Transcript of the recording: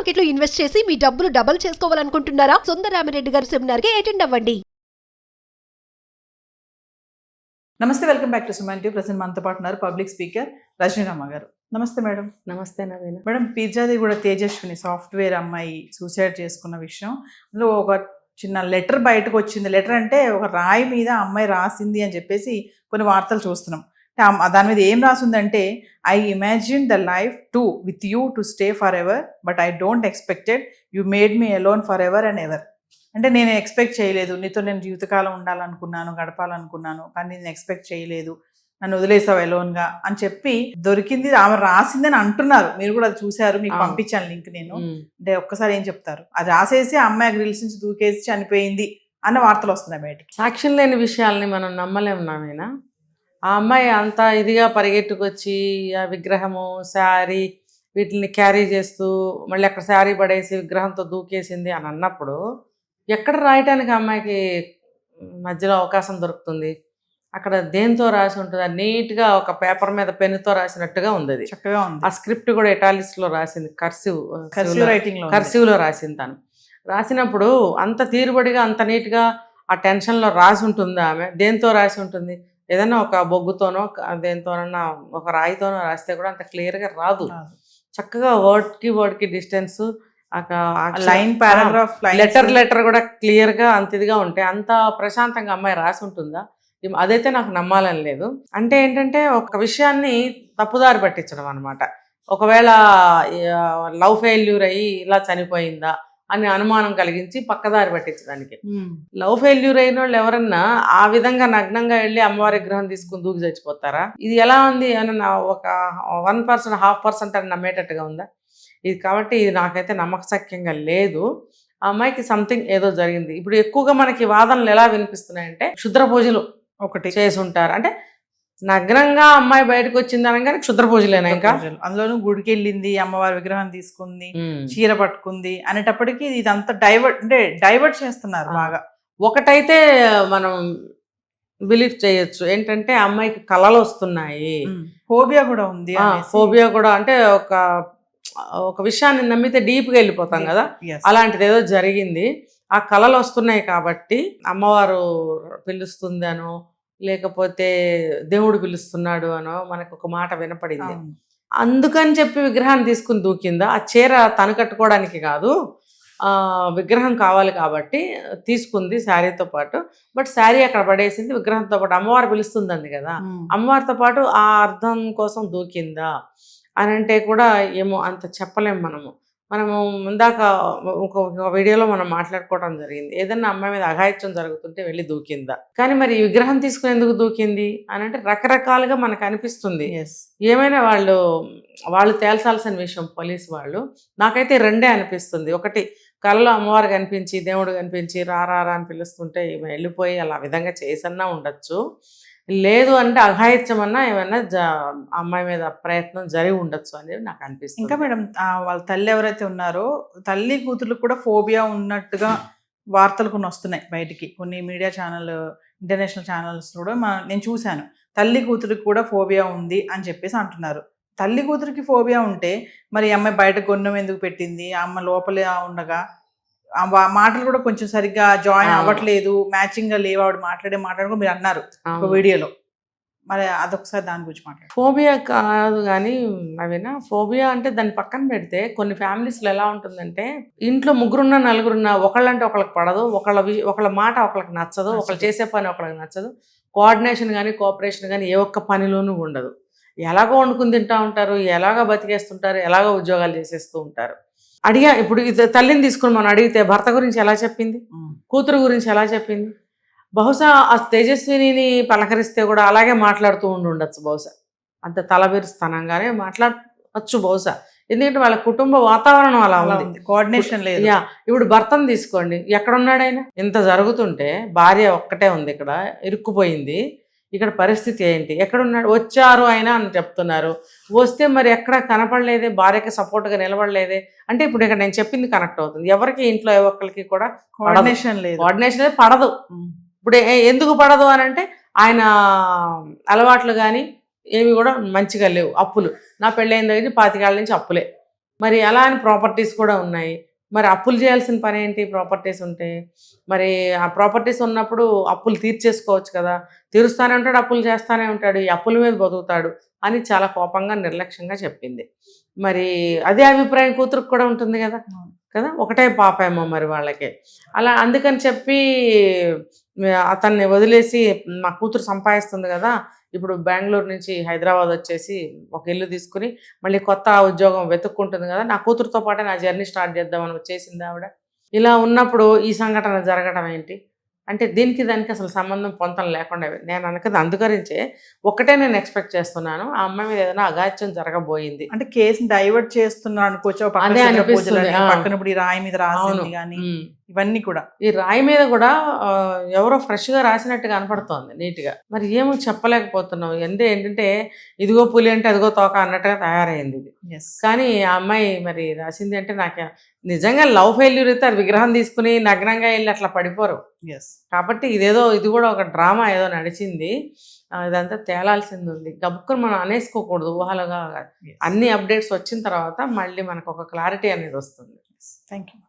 Market లో invest చేసి మీ డబ్బులు డబుల్ చేసుకోవాలనుకుంటున్నారా? సుందరరామిరెడ్డి గారి సెమినార్ కి అటెండ్ అవ్వండి. నమస్తే, welcome back to Suman TV. Present మనతో పాటు ఉన్నారు పబ్లిక్ స్పీకర్ రజనీరామ గారు. నమస్తే మేడం. నమస్తే నవీన. మేడం, పిజ్జాది కూడా తేజస్విని సాఫ్ట్వేర్ అమ్మాయి సూసైడ్ చేసుకున్న విషయం, అందులో ఒక చిన్న లెటర్ బయటకు వచ్చింది. లెటర్ అంటే ఒక రాయి మీద అమ్మాయి రాసింది అని చెప్పేసి కొన్ని వార్తలు చూస్తున్నాం. దాని మీద ఏం రాసిందంటే, I imagine the life to with you to stay for ever, but I don't expected you made me alone for ever and ever. అంటే నేను ఎక్స్పెక్ట్ చేయలేదు, నీతో నేను జీవితకాలం ఉండాలనుకున్నాను, గడపాలనుకున్నాను, కానీ నేను ఎక్స్పెక్ట్ చేయలేదు, నన్ను వదిలేసావు ఎలోన్గా అని చెప్పి దొరికింది. ఆమె రాసిందని అంటున్నారు, మీరు కూడా అది చూశారు, మీకు పంపించాను లింక్ నేను. అంటే ఒక్కసారి ఏం చెప్తారు? అది రాసేసి ఆ అమ్మాయి గ్రిల్స్ నుంచి దూకేసి చనిపోయింది అన్న వార్తలు వస్తున్నాయి బయటికి. సాక్ష్యం లేని విషయాల్ని మనం నమ్మలేమున్నామేనా? ఆ అమ్మాయి అంత ఇదిగా పరిగెట్టుకొచ్చి ఆ విగ్రహము, శారీ వీటిని క్యారీ చేస్తూ మళ్ళీ అక్కడ శారీ పడేసి విగ్రహంతో దూకేసింది అని అన్నప్పుడు ఎక్కడ రాయటానికి అమ్మాయికి మధ్యలో అవకాశం దొరుకుతుంది? అక్కడ దేంతో రాసి ఉంటుంది? నీట్గా ఒక పేపర్ మీద పెన్నుతో రాసినట్టుగా ఉంది. అది చక్కగా ఉంది. ఆ స్క్రిప్ట్ కూడా ఇటాలిక్స్లో రాసింది, కర్సివ్లో రాసింది. తను రాసినప్పుడు అంత తీరుబడిగా అంత నీట్గా ఆ టెన్షన్లో రాసి ఉంటుంది. ఆమె దేంతో రాసి ఉంటుంది? ఏదైనా ఒక బొగ్గుతోనో దేంతోనన్నా ఒక రాయితోనో రాస్తే కూడా అంత క్లియర్గా రాదు. చక్కగా వర్డ్కి డిస్టెన్స్, లైన్ పారాగ్రాఫ్, లెటర్ కూడా క్లియర్గా అంత ఇదిగా ఉంటే అంత ప్రశాంతంగా అమ్మాయి రాసి ఉంటుందా? అదైతే నాకు నమ్మాలని లేదు. అంటే ఏంటంటే ఒక విషయాన్ని తప్పుదారి పట్టించడం అనమాట. ఒకవేళ లవ్ ఫెయిల్యూర్ అయ్యి ఇలా చనిపోయిందా అని అనుమానం కలిగించి పక్కదారి పట్టించడానికి. లవ్ ఫెయిల్యూర్ అయిన వాళ్ళు ఎవరన్నా ఆ విధంగా నగ్నంగా వెళ్ళి అమ్మవారి విగ్రహం తీసుకుని దూకి చచ్చిపోతారా? ఇది ఎలా ఉంది అని ఒక 1%, 0.5% అని నమ్మేటట్టుగా ఉందా ఇది? కాబట్టి ఇది నాకైతే నమ్మకసక్యంగా లేదు. ఆ అమ్మాయికి సంథింగ్ ఏదో జరిగింది. ఇప్పుడు ఎక్కువగా మనకి వాదనలు ఎలా వినిపిస్తున్నాయంటే, క్షుద్ర పూజలు ఒకటి చేసి ఉంటారు. అంటే నగ్నంగా అమ్మాయి బయటకు వచ్చింది అనగానే క్షుద్ర పూజలేనా? ఇంకా అందులోనూ గుడికి వెళ్ళింది, అమ్మవారి విగ్రహం తీసుకుంది, చీర పట్టుకుంది అనేటప్పటికీ ఇదంతా డైవర్ట్ చేస్తున్నారు బాగా. ఒకటైతే మనం బిలీవ్ చేయొచ్చు, ఏంటంటే అమ్మాయికి కళలు వస్తున్నాయి, ఫోబియా కూడా ఉంది. ఫోబియా కూడా అంటే ఒక విషయాన్ని నమ్మితే డీప్గా వెళ్ళిపోతాం కదా, అలాంటిది ఏదో జరిగింది. ఆ కళలు వస్తున్నాయి కాబట్టి అమ్మవారు పిలుస్తుంది అనో లేకపోతే దేవుడు పిలుస్తున్నాడు అనో మనకు ఒక మాట వినపడింది. అందుకని చెప్పి విగ్రహాన్ని తీసుకుని దూకిందా? ఆ చీర తను కట్టుకోవడానికి కాదు, విగ్రహం కావాలి కాబట్టి తీసుకుంది శారీతో పాటు. బట్ శారీ అక్కడ పడేసింది, విగ్రహంతో పాటు అమ్మవారు పిలుస్తుందండి కదా, అమ్మవారితో పాటు ఆ అర్థం కోసం దూకిందా అని అంటే కూడా ఏమో అంత చెప్పలేము. మనము ఇందాక ఒక వీడియోలో మనం మాట్లాడుకోవడం జరిగింది, ఏదన్నా అమ్మాయి మీద అఘాయిత్యం జరుగుతుంటే వెళ్ళి దూకిందా. కానీ మరి ఈ విగ్రహం తీసుకుని ఎందుకు దూకింది అని అంటే రకరకాలుగా మనకు అనిపిస్తుంది. ఏమైనా వాళ్ళు తేల్చాల్సిన విషయం పోలీసు వాళ్ళు. నాకైతే రెండే అనిపిస్తుంది. ఒకటి, కళ్ళలో అమ్మవారు కనిపించి దేవుడు కనిపించి రారా అని పిలుస్తుంటే వెళ్ళిపోయి అలా విధంగా చేసన్నా ఉండొచ్చు. లేదు అంటే అఘాయిత్యం అన్నా ఏమైనా అమ్మాయి మీద ప్రయత్నం జరిగి ఉండొచ్చు అనేది నాకు అనిపిస్తుంది. ఇంకా మేడం, వాళ్ళ తల్లి ఎవరైతే ఉన్నారో తల్లి కూతుర్లకు కూడా ఫోబియా ఉన్నట్టుగా వార్తలు కొన్ని వస్తున్నాయి బయటికి. కొన్ని మీడియా ఛానల్, ఇంటర్నేషనల్ ఛానల్స్ కూడా నేను చూశాను, తల్లి కూతురికి కూడా ఫోబియా ఉంది అని చెప్పేసి అంటున్నారు. తల్లి కూతురికి ఫోబియా ఉంటే మరి అమ్మాయి బయట గొన్నం ఎందుకు పెట్టింది? అమ్మ లోపలే ఉండగా మాటలు కూడా కొంచెం సరిగ్గా జాయిన్ అవ్వట్లేదు, మ్యాచింగ్ గా లేవు ఆవిడ మాట్లాడే కూడా మీరు అన్నారు ఒక వీడియోలో. మరి అదొకసారి దాని గురించి మాట్లాడు. ఫోబియా కాదు కానీ నవీనా, ఫోబియా అంటే దాన్ని పక్కన పెడితే కొన్ని ఫ్యామిలీస్లో ఎలా ఉంటుందంటే, ఇంట్లో ముగ్గురున్నా నలుగురున్నా ఒకళ్ళంటే ఒకళ్ళకి పడదు, ఒకళ్ళ మాట ఒకళ్ళకి నచ్చదు, ఒకళ్ళు చేసే పని ఒకళ్ళకి నచ్చదు, కోఆర్డినేషన్ కానీ కోఆపరేషన్ కానీ ఏ ఒక్క పనిలోనూ ఉండదు. ఎలాగో వండుకుని తింటూ ఉంటారు, ఎలాగో బతికేస్తుంటారు, ఎలాగో ఉద్యోగాలు చేసేస్తూ ఉంటారు. ఇప్పుడు తల్లిని తీసుకుని మనం అడిగితే భర్త గురించి ఎలా చెప్పింది, కూతురు గురించి ఎలా చెప్పింది? బహుశా ఆ తేజస్విని పలకరిస్తే కూడా అలాగే మాట్లాడుతూ ఉండొచ్చు బహుశా, అంత తలబిరుస్తనంగానే మాట్లాడచ్చు బహుశా. ఎందుకంటే వాళ్ళ కుటుంబ వాతావరణం అలా ఉంది, కోఆర్డినేషన్ లేదు. ఇప్పుడు భర్తను తీసుకోండి, ఎక్కడున్నాడు ఆయన? ఇంత జరుగుతుంటే భార్య ఒక్కటే ఉంది, ఇక్కడ ఇరుక్కుపోయింది, ఇక్కడ పరిస్థితి ఏంటి? ఎక్కడున్నాడు? వచ్చారు ఆయన అని చెప్తున్నారు, వస్తే మరి ఎక్కడ కనపడలేదే, భార్యకి సపోర్ట్గా నిలబడలేదే అంటే ఇప్పుడు ఇక్కడ నేను చెప్పింది కనెక్ట్ అవుతుంది. ఎవరికి ఇంట్లో ఏ ఒక్కరికి కూడా కోఆర్డినేషన్ లేదు, పడదు. ఇప్పుడు ఎందుకు పడదు అని అంటే ఆయన అలవాట్లు కానీ ఏవి కూడా మంచిగా లేవు. అప్పులు, నా పెళ్ళైన దగ్గర 25 ఏళ్ళ నుంచి అప్పులే. మరి అలా అని ప్రాపర్టీస్ కూడా ఉన్నాయి. మరి అప్పులు చేయాల్సిన పని ఏంటి ప్రాపర్టీస్ ఉంటే? మరి ఆ ప్రాపర్టీస్ ఉన్నప్పుడు అప్పులు తీర్చేసుకోవచ్చు కదా, తీరుస్తానే ఉంటాడు, అప్పులు చేస్తానే ఉంటాడు, ఈ అప్పుల మీద బతుకుతాడు అని చాలా కోపంగా నిర్లక్ష్యంగా చెప్పింది. మరి అదే అభిప్రాయం కూతురుకు కూడా ఉంటుంది కదా కదా, ఒకటే పాప ఏమో మరి వాళ్ళకి. అలా అందుకని చెప్పి అతన్ని వదిలేసి మా కూతురు సంపాదిస్తుంది కదా, ఇప్పుడు బెంగళూరు నుంచి హైదరాబాద్ వచ్చేసి ఒక ఇల్లు తీసుకుని మళ్ళీ కొత్త ఉద్యోగం వెతుక్కుంటుంది కదా, నా కూతురుతో పాటే నా జర్నీ స్టార్ట్ చేద్దామని వచ్చేసింది ఆవిడ. ఇలా ఉన్నప్పుడు ఈ సంఘటన జరగడం ఏంటి అంటే దీనికి దానికి అసలు సంబంధం పొంతం లేకుండా నేను అనుకున్నది. అందుకరించే ఒకటే నేను ఎక్స్పెక్ట్ చేస్తున్నాను, ఆ అమ్మాయి మీద ఏదైనా అగాత్యం జరగబోయింది అంటే కేసుని డైవర్ట్ చేస్తున్నా అనుకోవచ్చు. అదే అనిపిస్తుంది. పక్కన ఇప్పుడు ఈ రాయి మీద రాసింది కానీ ఇవన్నీ కూడా, ఈ రాయి మీద కూడా ఎవరో ఫ్రెష్గా రాసినట్టుగా కనపడుతోంది నీట్గా. మరి ఏమో చెప్పలేకపోతున్నాం. ఏంటంటే ఇదిగో పులి అంటే అదిగో తోక అన్నట్టుగా తయారైంది ఇది. కానీ ఆ అమ్మాయి మరి రాసింది అంటే నాకు నిజంగా లవ్ ఫెయిల్యూర్ అయితే అది విగ్రహం తీసుకుని నగ్నంగా వెళ్ళి అట్లా పడిపోరు. కాబట్టి ఇది కూడా ఒక డ్రామా ఏదో నడిచింది, ఇదంతా తేలాల్సింది ఉంది. గబుక్కుని మనం అనేసుకోకూడదు ఊహలుగా. అన్ని అప్డేట్స్ వచ్చిన తర్వాత మళ్ళీ మనకు ఒక క్లారిటీ అనేది వస్తుంది. Thank you.